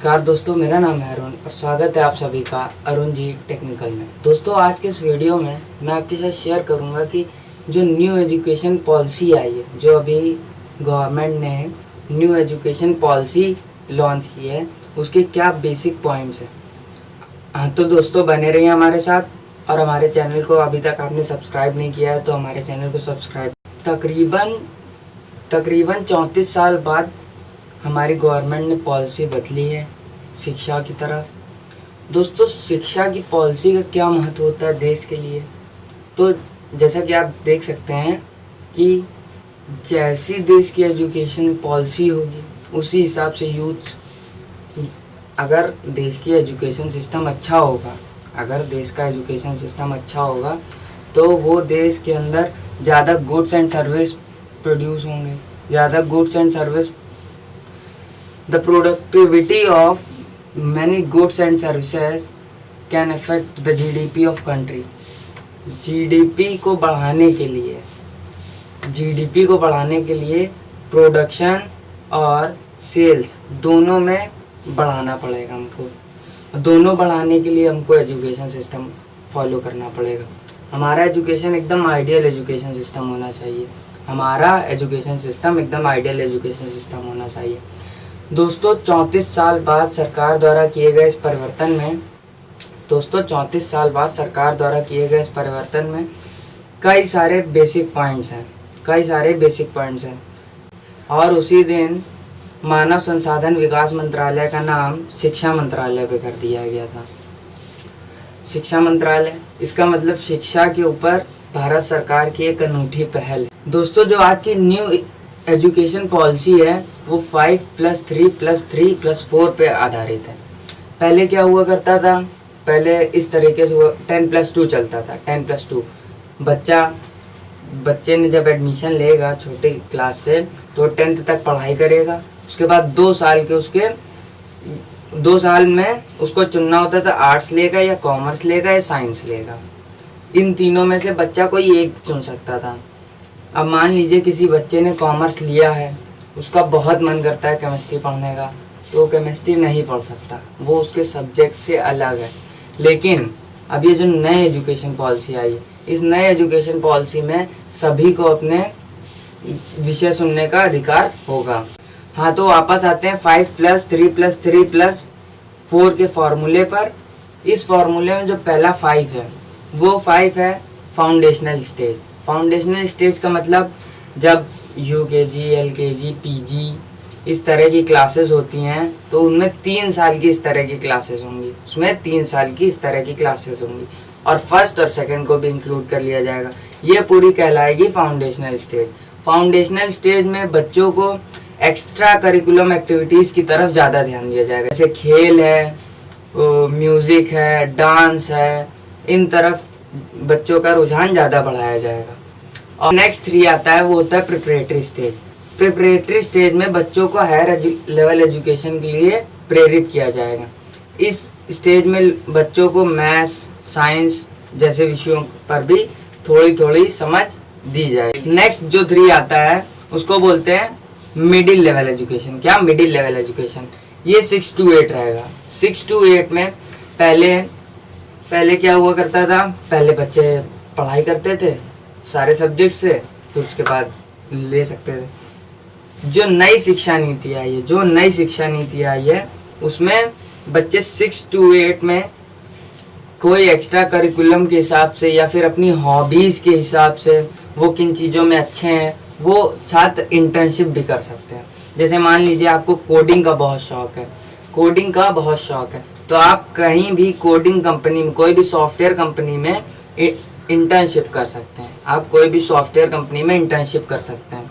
नमस्कार दोस्तों, मेरा नाम है अरुण और स्वागत है आप सभी का अरुण जी टेक्निकल में। दोस्तों, आज के इस वीडियो में मैं आपके साथ शेयर करूंगा कि जो न्यू एजुकेशन पॉलिसी आई है, जो अभी गवर्नमेंट ने न्यू एजुकेशन पॉलिसी लॉन्च की है, उसके क्या बेसिक पॉइंट्स हैं। हाँ तो दोस्तों, बने रहिए हमारे साथ और हमारे चैनल को अभी तक आपने सब्सक्राइब नहीं किया है तो हमारे चैनल को सब्सक्राइब। तकरीबन 34 साल बाद हमारी गवर्नमेंट ने पॉलिसी बदली है शिक्षा की तरफ। दोस्तों, शिक्षा की पॉलिसी का क्या महत्व होता है देश के लिए, तो जैसा कि आप देख सकते हैं कि जैसी देश की एजुकेशन पॉलिसी होगी उसी हिसाब से यूथ, अगर देश की एजुकेशन सिस्टम अच्छा होगा, अगर देश का एजुकेशन सिस्टम अच्छा होगा तो वो देश के अंदर ज़्यादा गुड्स एंड सर्विस प्रोड्यूस होंगे, ज़्यादा goods and service, the productivity of many goods and services can affect the GDP of country। GDP को बढ़ाने के लिए प्रोडक्शन और सेल्स दोनों में बढ़ाना पड़ेगा हमको। दोनों बढ़ाने के लिए हमको एजुकेशन सिस्टम फॉलो करना पड़ेगा। हमारा एजुकेशन एकदम आइडियल एजुकेशन सिस्टम होना चाहिए। दोस्तों, 34 साल बाद सरकार द्वारा किए गए इस परिवर्तन में कई सारे बेसिक पॉइंट्स हैं और उसी दिन मानव संसाधन विकास मंत्रालय का नाम शिक्षा मंत्रालय पे कर दिया गया था। शिक्षा मंत्रालय, इसका मतलब शिक्षा के ऊपर भारत सरकार की एक अनूठी पहल है। दोस्तों, जो आज की न्यू एजुकेशन पॉलिसी है वो 5+3+3+4 पे आधारित है। पहले क्या हुआ करता था, पहले इस तरीके से 10+2 चलता था। 10+2 बच्चे ने जब एडमिशन लेगा छोटी क्लास से तो 10th तक पढ़ाई करेगा। उसके बाद 2 साल में उसको चुनना होता था, आर्ट्स लेगा या कॉमर्स लेगा या साइंस लेगा। इन तीनों में से बच्चा कोई एक चुन सकता था। अब मान लीजिए किसी बच्चे ने कॉमर्स लिया है, उसका बहुत मन करता है केमिस्ट्री पढ़ने का, तो वो केमिस्ट्री नहीं पढ़ सकता, वो उसके सब्जेक्ट से अलग है। लेकिन अब ये जो नई एजुकेशन पॉलिसी आई है, इस नए एजुकेशन पॉलिसी में सभी को अपने विषय चुनने का अधिकार होगा। हाँ, तो वापस आते हैं 5+3+3+4 के फॉर्मूले पर। इस फॉर्मूले में जो पहला 5 है वो 5 है फाउंडेशनल स्टेज का मतलब जब UKG, LKG, PG इस तरह की क्लासेस होती हैं तो उनमें 3 साल की इस तरह की क्लासेस होंगी, और फर्स्ट और सेकंड को भी इंक्लूड कर लिया जाएगा। ये पूरी कहलाएगी फाउंडेशनल स्टेज में बच्चों को एक्स्ट्रा करिकुलम एक्टिविटीज़ की तरफ ज़्यादा ध्यान दिया जाएगा, जैसे खेल है, म्यूज़िक है, डांस है, इन तरफ बच्चों का रुझान ज़्यादा बढ़ाया जाएगा। और नेक्स्ट 3 आता है, वो होता है प्रिपरेटरी स्टेज में बच्चों को हायर लेवल एजुकेशन के लिए प्रेरित किया जाएगा। इस स्टेज में बच्चों को मैथ्स, साइंस जैसे विषयों पर भी थोड़ी समझ दी जाएगी। नेक्स्ट जो 3 आता है उसको बोलते हैं मिडिल लेवल एजुकेशन। क्या मिडिल लेवल एजुकेशन? ये 6 to 8 रहेगा। 6 to 8 में पहले क्या हुआ करता था, पहले बच्चे पढ़ाई करते थे सारे सब्जेक्ट से, फिर उसके बाद ले सकते थे। जो नई शिक्षा नीति आई है उसमें बच्चे 6 to 8 में कोई एक्स्ट्रा करिकुलम के हिसाब से या फिर अपनी हॉबीज़ के हिसाब से वो किन चीज़ों में अच्छे हैं वो छात्र इंटर्नशिप भी कर सकते हैं। जैसे मान लीजिए आपको कोडिंग का बहुत शौक है तो आप कहीं भी कोडिंग कंपनी में, कोई भी सॉफ्टवेयर कंपनी में इंटर्नशिप कर सकते हैं।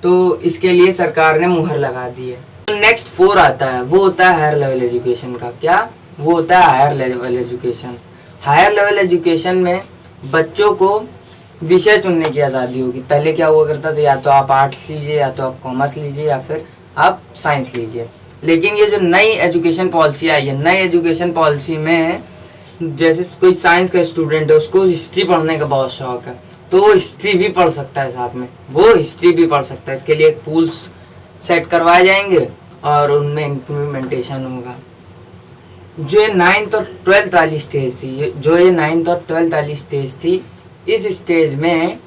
तो इसके लिए सरकार ने मुहर लगा दी है। नेक्स्ट 4 आता है, वो होता है हायर लेवल एजुकेशन का। क्या? वो होता है हायर लेवल एजुकेशन में बच्चों को विषय चुनने की आज़ादी होगी। पहले क्या हुआ करता था, या तो आप आर्ट्स लीजिए, या तो आप कॉमर्स लीजिए, या फिर आप साइंस लीजिए। लेकिन ये जो नई एजुकेशन पॉलिसी आई है, नई एजुकेशन पॉलिसी में जैसे कोई साइंस का स्टूडेंट है, उसको हिस्ट्री पढ़ने का बहुत शौक है, तो वो हिस्ट्री भी पढ़ सकता है। इसके लिए एक पूल्स सेट करवाए जाएंगे और उनमें इम्प्लीमेंटेशन होगा। जो ये 9th और 12th वाली स्टेज थी, जो ये 9th और 12th वाली स्टेज थी, इस स्टेज में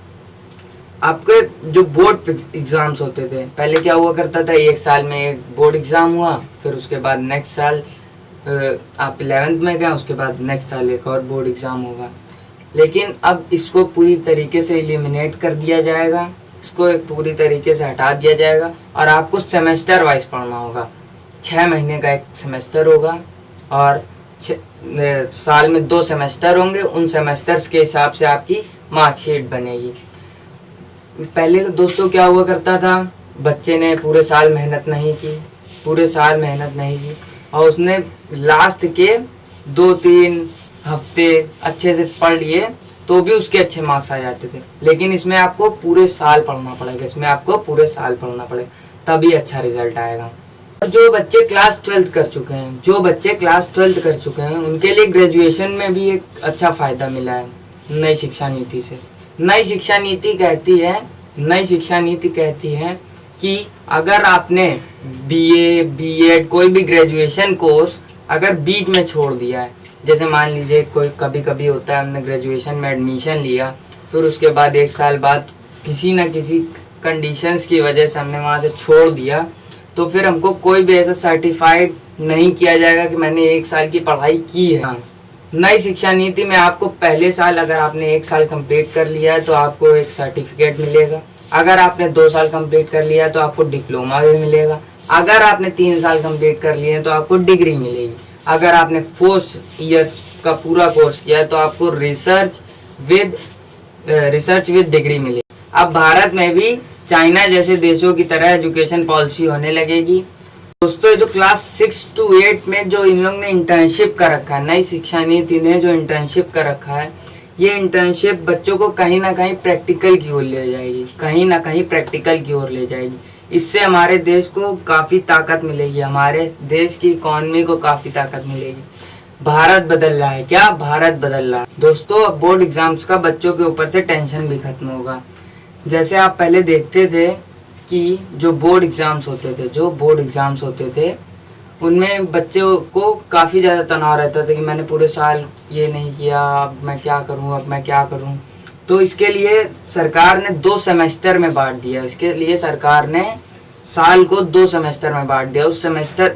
आपके जो बोर्ड एग्ज़ाम्स होते थे, पहले क्या हुआ करता था, एक साल में एक बोर्ड एग्ज़ाम हुआ, फिर उसके बाद नेक्स्ट साल आप 11th में गए, उसके बाद नेक्स्ट साल एक और बोर्ड एग्ज़ाम होगा। लेकिन अब इसको पूरी तरीके से एलिमिनेट कर दिया जाएगा, इसको एक पूरी तरीके से हटा दिया जाएगा और आपको सेमेस्टर वाइज पढ़ना होगा। 6 महीने का एक सेमेस्टर होगा और साल में 2 सेमेस्टर होंगे, उन सेमेस्टर्स के हिसाब से आपकी मार्कशीट बनेगी। पहले दोस्तों क्या हुआ करता था, बच्चे ने पूरे साल मेहनत नहीं की और उसने लास्ट के 2-3 हफ्ते अच्छे से पढ़ लिए तो भी उसके अच्छे मार्क्स आ जाते थे। लेकिन इसमें आपको पूरे साल पढ़ना पड़ेगा, तभी अच्छा रिजल्ट आएगा। जो बच्चे क्लास 12th कर चुके हैं उनके लिए ग्रेजुएशन में भी एक अच्छा फ़ायदा मिला है नई शिक्षा नीति से। नई शिक्षा नीति कहती है कि अगर आपने बीए, बीएड, कोई भी ग्रेजुएशन कोर्स अगर बीच में छोड़ दिया है, जैसे मान लीजिए कोई कभी होता है हमने ग्रेजुएशन में एडमिशन लिया, फिर उसके बाद 1 साल बाद किसी न किसी कंडीशंस की वजह से हमने वहाँ से छोड़ दिया, तो फिर हमको कोई भी ऐसा सर्टिफाइड नहीं किया जाएगा कि मैंने 1 साल की पढ़ाई की है। नई शिक्षा नीति में आपको पहले साल अगर आपने 1 साल कंप्लीट कर लिया है तो आपको एक सर्टिफिकेट मिलेगा, अगर आपने 2 साल कंप्लीट कर लिया है तो आपको डिप्लोमा भी मिलेगा, अगर आपने 3 साल कंप्लीट कर लिए हैं तो आपको डिग्री मिलेगी, अगर आपने 4 इयर्स का पूरा कोर्स किया है तो आपको रिसर्च विद डिग्री मिलेगी। अब भारत में भी चाइना जैसे देशों की तरह एजुकेशन पॉलिसी होने लगेगी। दोस्तों जो क्लास 6 to 8 में जो इन लोग ने इंटर्नशिप कर रखा है, नई शिक्षा नीति ने जो इंटर्नशिप कर रखा है, ये इंटर्नशिप बच्चों को कहीं ना कहीं प्रैक्टिकल की ओर ले जाएगी, इससे हमारे देश को काफ़ी ताकत मिलेगी, हमारे देश की इकॉनमी को काफ़ी ताकत मिलेगी। भारत बदल रहा है, क्या भारत बदल रहा है। दोस्तों अब बोर्ड एग्जाम्स का बच्चों के ऊपर से टेंशन भी खत्म होगा। जैसे आप पहले देखते थे कि जो बोर्ड एग्ज़ाम्स होते थे उनमें बच्चों को काफ़ी ज़्यादा तनाव रहता था कि मैंने पूरे साल ये नहीं किया, अब मैं क्या करूं। तो इसके लिए सरकार ने 2 सेमेस्टर में बांट दिया, सरकार ने साल को 2 सेमेस्टर में बांट दिया।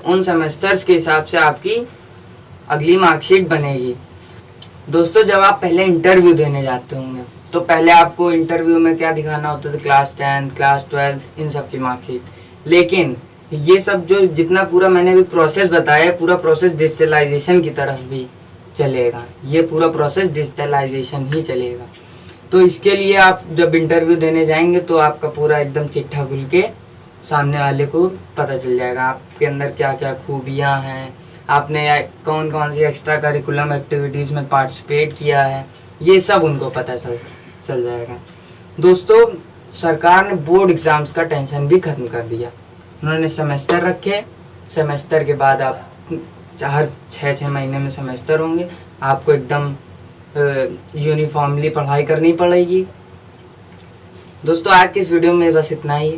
उन सेमेस्टर्स के हिसाब से आपकी अगली मार्कशीट बनेगी। दोस्तों जब आप पहले इंटरव्यू देने जाते होंगे तो पहले आपको इंटरव्यू में क्या दिखाना होता था, क्लास 10, क्लास 12, इन सब की मार्कशीट। लेकिन ये सब जो जितना पूरा मैंने भी प्रोसेस बताया, पूरा प्रोसेस डिजिटलाइजेशन की तरफ भी चलेगा, ये पूरा प्रोसेस डिजिटलाइजेशन ही चलेगा। तो इसके लिए आप जब इंटरव्यू देने जाएंगे तो आपका पूरा एकदम चिट्ठा खुल के सामने वाले को पता चल जाएगा आपके अंदर क्या क्या खूबियाँ हैं, आपने कौन कौन सी एक्स्ट्रा करिकुलम एक्टिविटीज़ में पार्टिसिपेट किया है, ये सब उनको पता चल जाएगा। दोस्तों सरकार ने बोर्ड एग्ज़ाम्स का टेंशन भी ख़त्म कर दिया। उन्होंने सेमेस्टर रखे, सेमेस्टर के बाद आप हर 6 महीने में सेमेस्टर होंगे, आपको एकदम यूनिफॉर्मली पढ़ाई करनी पड़ेगी। दोस्तों आज की इस वीडियो में बस इतना ही।